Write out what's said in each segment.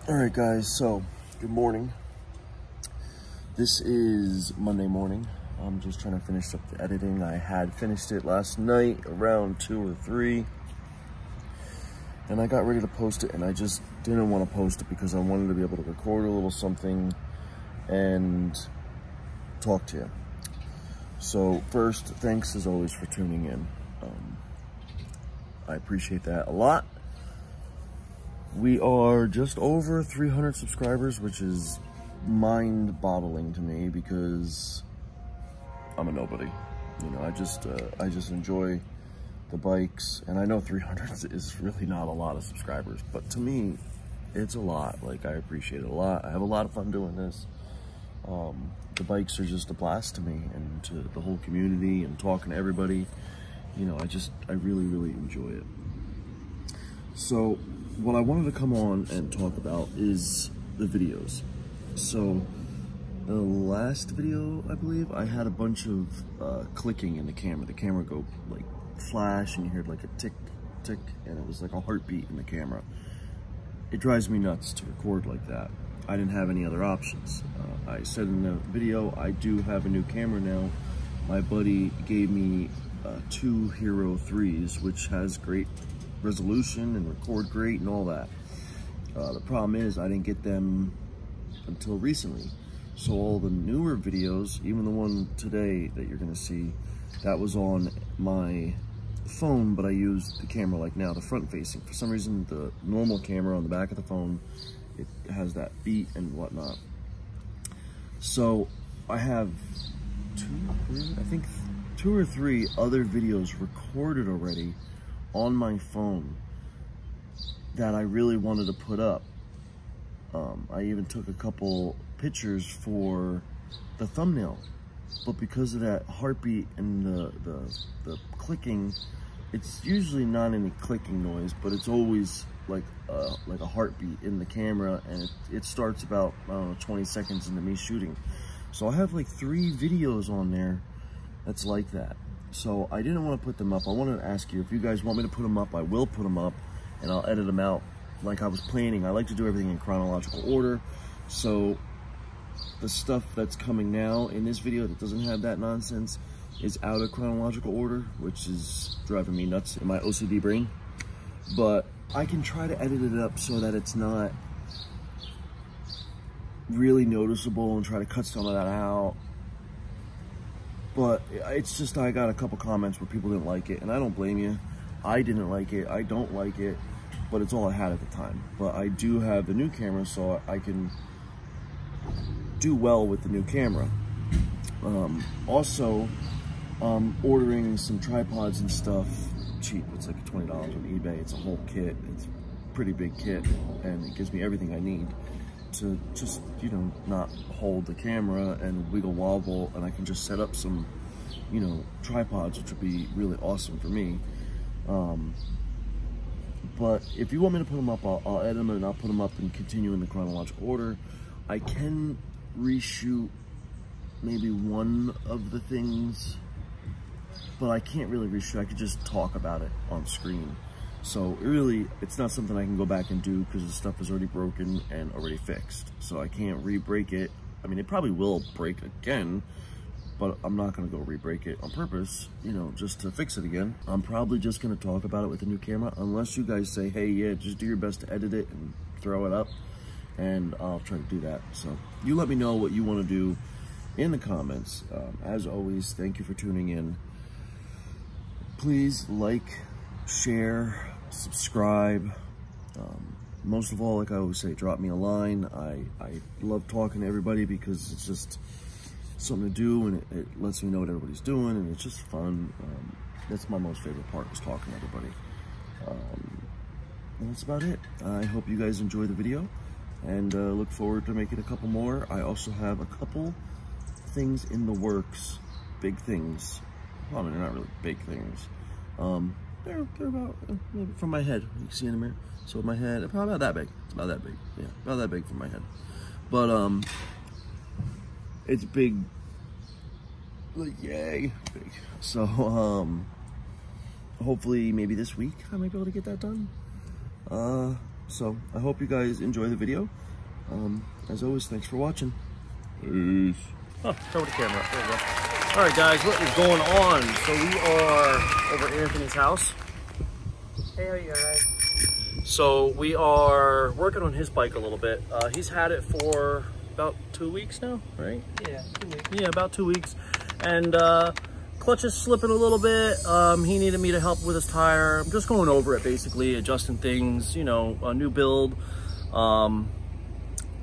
Alright guys, so good morning. This is Monday morning. I'm just trying to finish up the editing. I had finished it last night around 2 or 3. And I got ready to post it and I just didn't want to post it because I wanted to be able to record a little something and talk to you. So first, thanks as always for tuning in. I appreciate that a lot. We are just over 300 subscribers, which is mind-boggling to me because I'm a nobody. You know, I just enjoy the bikes, and I know 300 is really not a lot of subscribers, but to me, it's a lot. Like, I appreciate it a lot. I have a lot of fun doing this. The bikes are just a blast to me and to the whole community and talking to everybody. You know, I really, really enjoy it. So what I wanted to come on and talk about is the videos. So the last video, I believe, I had a bunch of clicking in the camera. The camera go like flash and you heard like a tick, tick, and it was like a heartbeat in the camera. It drives me nuts to record like that. I didn't have any other options. I said in the video, I do have a new camera now. My buddy gave me 2 Hero 3s, which has great resolution and record great and all that. The problem is I didn't get them until recently. So all the newer videos, even the one today that you're gonna see, that was on my phone, but I used the camera like now, the front facing. For some reason, the normal camera on the back of the phone, it has that beat and whatnot. So I have 2 or 3 other videos recorded already on my phone that I really wanted to put up. I even took a couple pictures for the thumbnail, but because of that heartbeat and the clicking, it's usually not any clicking noise, but it's always like a heartbeat in the camera, and it starts about, I don't know, 20 seconds into me shooting. So I have like 3 videos on there that's like that. So I didn't want to put them up. I wanted to ask you if you guys want me to put them up. I will put them up and I'll edit them out like I was planning. I like to do everything in chronological order. So the stuff that's coming now in this video that doesn't have that nonsense is out of chronological order, which is driving me nuts in my OCD brain. But I can try to edit it up so that it's not really noticeable and try to cut some of that out. But it's just, I got a couple comments where people didn't like it, and I don't blame you. I didn't like it, I don't like it, but it's all I had at the time. But I do have the new camera, so I can do well with the new camera. Also, ordering some tripods and stuff cheap. It's like $20 on eBay. It's a whole kit. It's a pretty big kit, and it gives me everything I need to just, you know, not hold the camera and wiggle wobble, and I can just set up some, you know, tripods, which would be really awesome for me. But if you want me to put them up, I'll edit them and I'll put them up and continue in the chronological order. I can reshoot maybe one of the things, but I can't really reshoot. I could just talk about it on screen. So really, it's not something I can go back and do because the stuff is already broken and already fixed. So I can't re-break it. I mean, it probably will break again, but I'm not gonna go re-break it on purpose, you know, just to fix it again. I'm probably just gonna talk about it with the new camera, unless you guys say, hey, yeah, just do your best to edit it and throw it up, and I'll try to do that. So you let me know what you wanna do in the comments. As always, thank you for tuning in. Please like, share, subscribe. Most of all, like I always say, drop me a line. I love talking to everybody because it's just something to do, and it lets me know what everybody's doing, and it's just fun. That's my most favorite part, is talking to everybody. And that's about it. I hope you guys enjoy the video, and look forward to making a couple more. I also have a couple things in the works, big things. Well, I mean, they're not really big things. They're about, maybe from my head, you can see in the mirror. So my head, probably about that big. It's about that big, yeah, about that big from my head. But it's big, like, yay, big. So hopefully maybe this week I might be able to get that done. So I hope you guys enjoy the video. As always, thanks for watching. Peace. Oh, throw the camera up. There you go. All right, guys, what is going on? So we are over at Anthony's house. Hey, how you guys? So we are working on his bike a little bit. He's had it for about 2 weeks now, right? Yeah, 2 weeks. Yeah, about 2 weeks. And clutch is slipping a little bit. He needed me to help with his tire. I'm just going over it, basically, adjusting things, you know, a new build.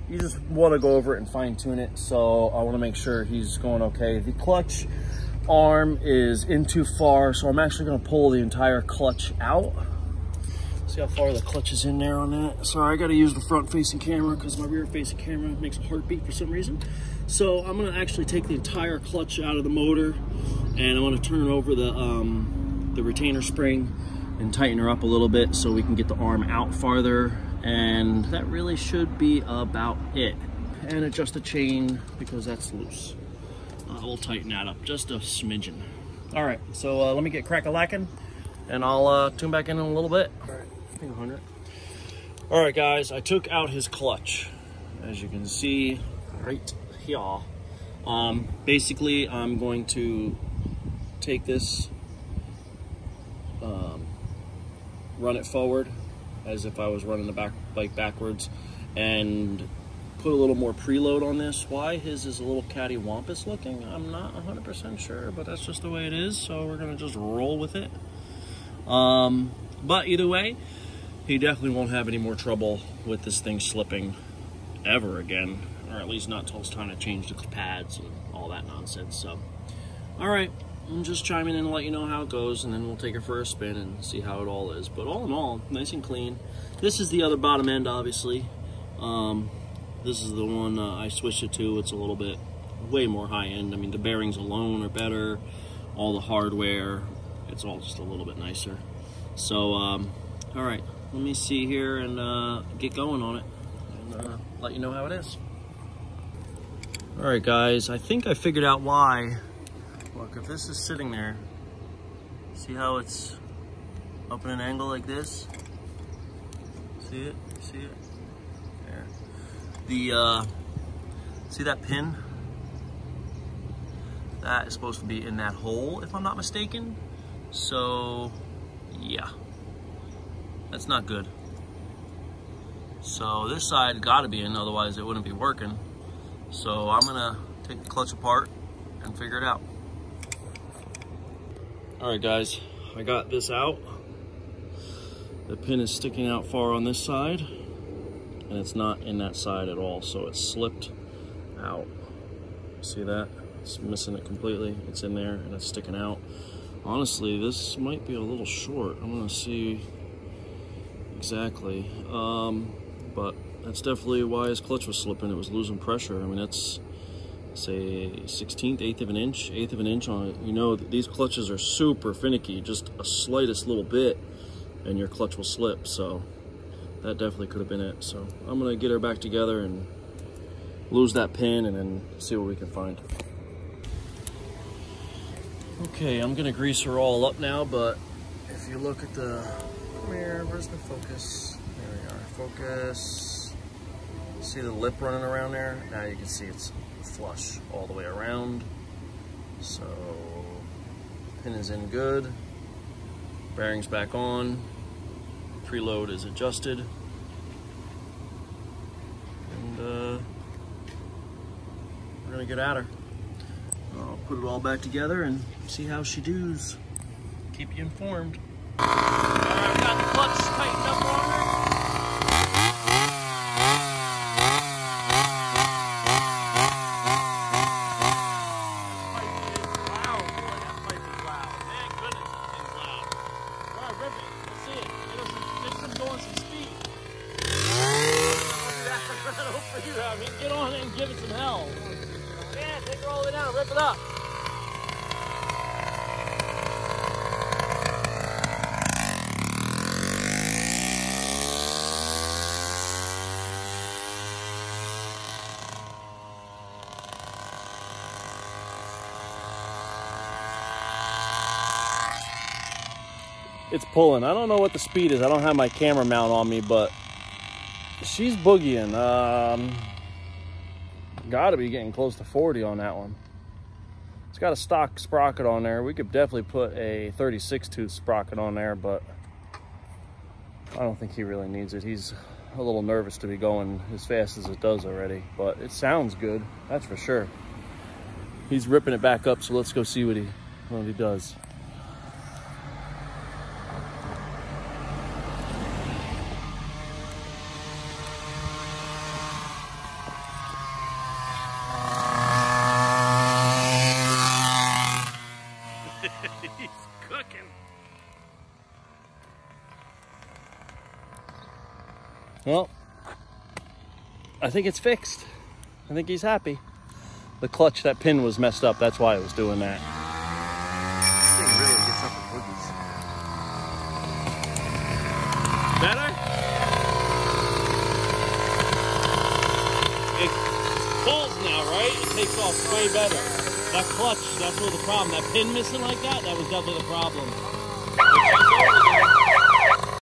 You just want to go over it and fine tune it. So I want to make sure he's going okay. The clutch arm is in too far, so I'm actually going to pull the entire clutch out. See how far the clutch is in there on that. Sorry, I got to use the front facing camera because my rear facing camera makes a heartbeat for some reason. So I'm going to actually take the entire clutch out of the motor, and I'm going to turn over the retainer spring and tighten her up a little bit so we can get the arm out farther. And that really should be about it. And adjust the chain because that's loose. We'll tighten that up just a smidgen. All right, so let me get crack-a-lacking and I'll tune back in a little bit. All right, I think 100. All right, guys, I took out his clutch. As you can see right here. Basically, I'm going to take this, run it forward as if I was running the bike backwards, and put a little more preload on this. Why his is a little cattywampus looking, I'm not 100% sure, but that's just the way it is, so we're gonna just roll with it. But either way, he definitely won't have any more trouble with this thing slipping ever again, or at least not till it's time to change the pads and all that nonsense. So, all right, I'm just chiming in to let you know how it goes, and then we'll take it for a spin and see how it all is. But all in all, nice and clean. This is the other bottom end, obviously. This is the one I switched it to. It's a little bit way more high end. I mean, the bearings alone are better. All the hardware, it's all just a little bit nicer. So, all right, let me see here and get going on it and let you know how it is. All right, guys, I think I figured out why. Look, if this is sitting there, see how it's up in an angle like this? See it? See it? There. See that pin? That is supposed to be in that hole, if I'm not mistaken. So, yeah. That's not good. So this side gotta be in, otherwise it wouldn't be working. So I'm gonna take the clutch apart and figure it out. All right, guys, I got this out. The pin is sticking out far on this side, and it's not in that side at all, so it's slipped out. See that? It's missing it completely. It's in there and it's sticking out. Honestly, this might be a little short. I'm gonna see exactly, but that's definitely why his clutch was slipping. It was losing pressure. I mean, that's, say, 1/16, eighth of an inch on it. You know, these clutches are super finicky. Just a slightest little bit and your clutch will slip. So that definitely could have been it. So I'm gonna get her back together and lose that pin and then see what we can find. Okay, I'm gonna grease her all up now, but if you look at the mirror, where's the focus? There we are, focus. See the lip running around there? Now you can see it's flush all the way around. So pin is in good, bearings back on, preload is adjusted, and we're gonna get at her. I'll put it all back together and see how she does. Keep you informed. All right, we got the clutch tightened up on her. I mean, get on it and give it some hell. Yeah, take her all the way down, rip it up. It's pulling. I don't know what the speed is. I don't have my camera mount on me, but She's boogieing. Gotta be getting close to 40 on that one. It's got a stock sprocket on there. We could definitely put a 36 tooth sprocket on there, but I don't think he really needs it. He's a little nervous to be going as fast as it does already, but it sounds good, that's for sure. He's ripping it back up, so let's go see what he does. He's cooking. Well, I think it's fixed. I think he's happy. The clutch, that pin was messed up. That's why it was doing that. This thing really gets up the boogies. Better? It pulls now, right? It takes off way better. That clutch, that's what the problem. That pin missing like that, that was definitely the problem.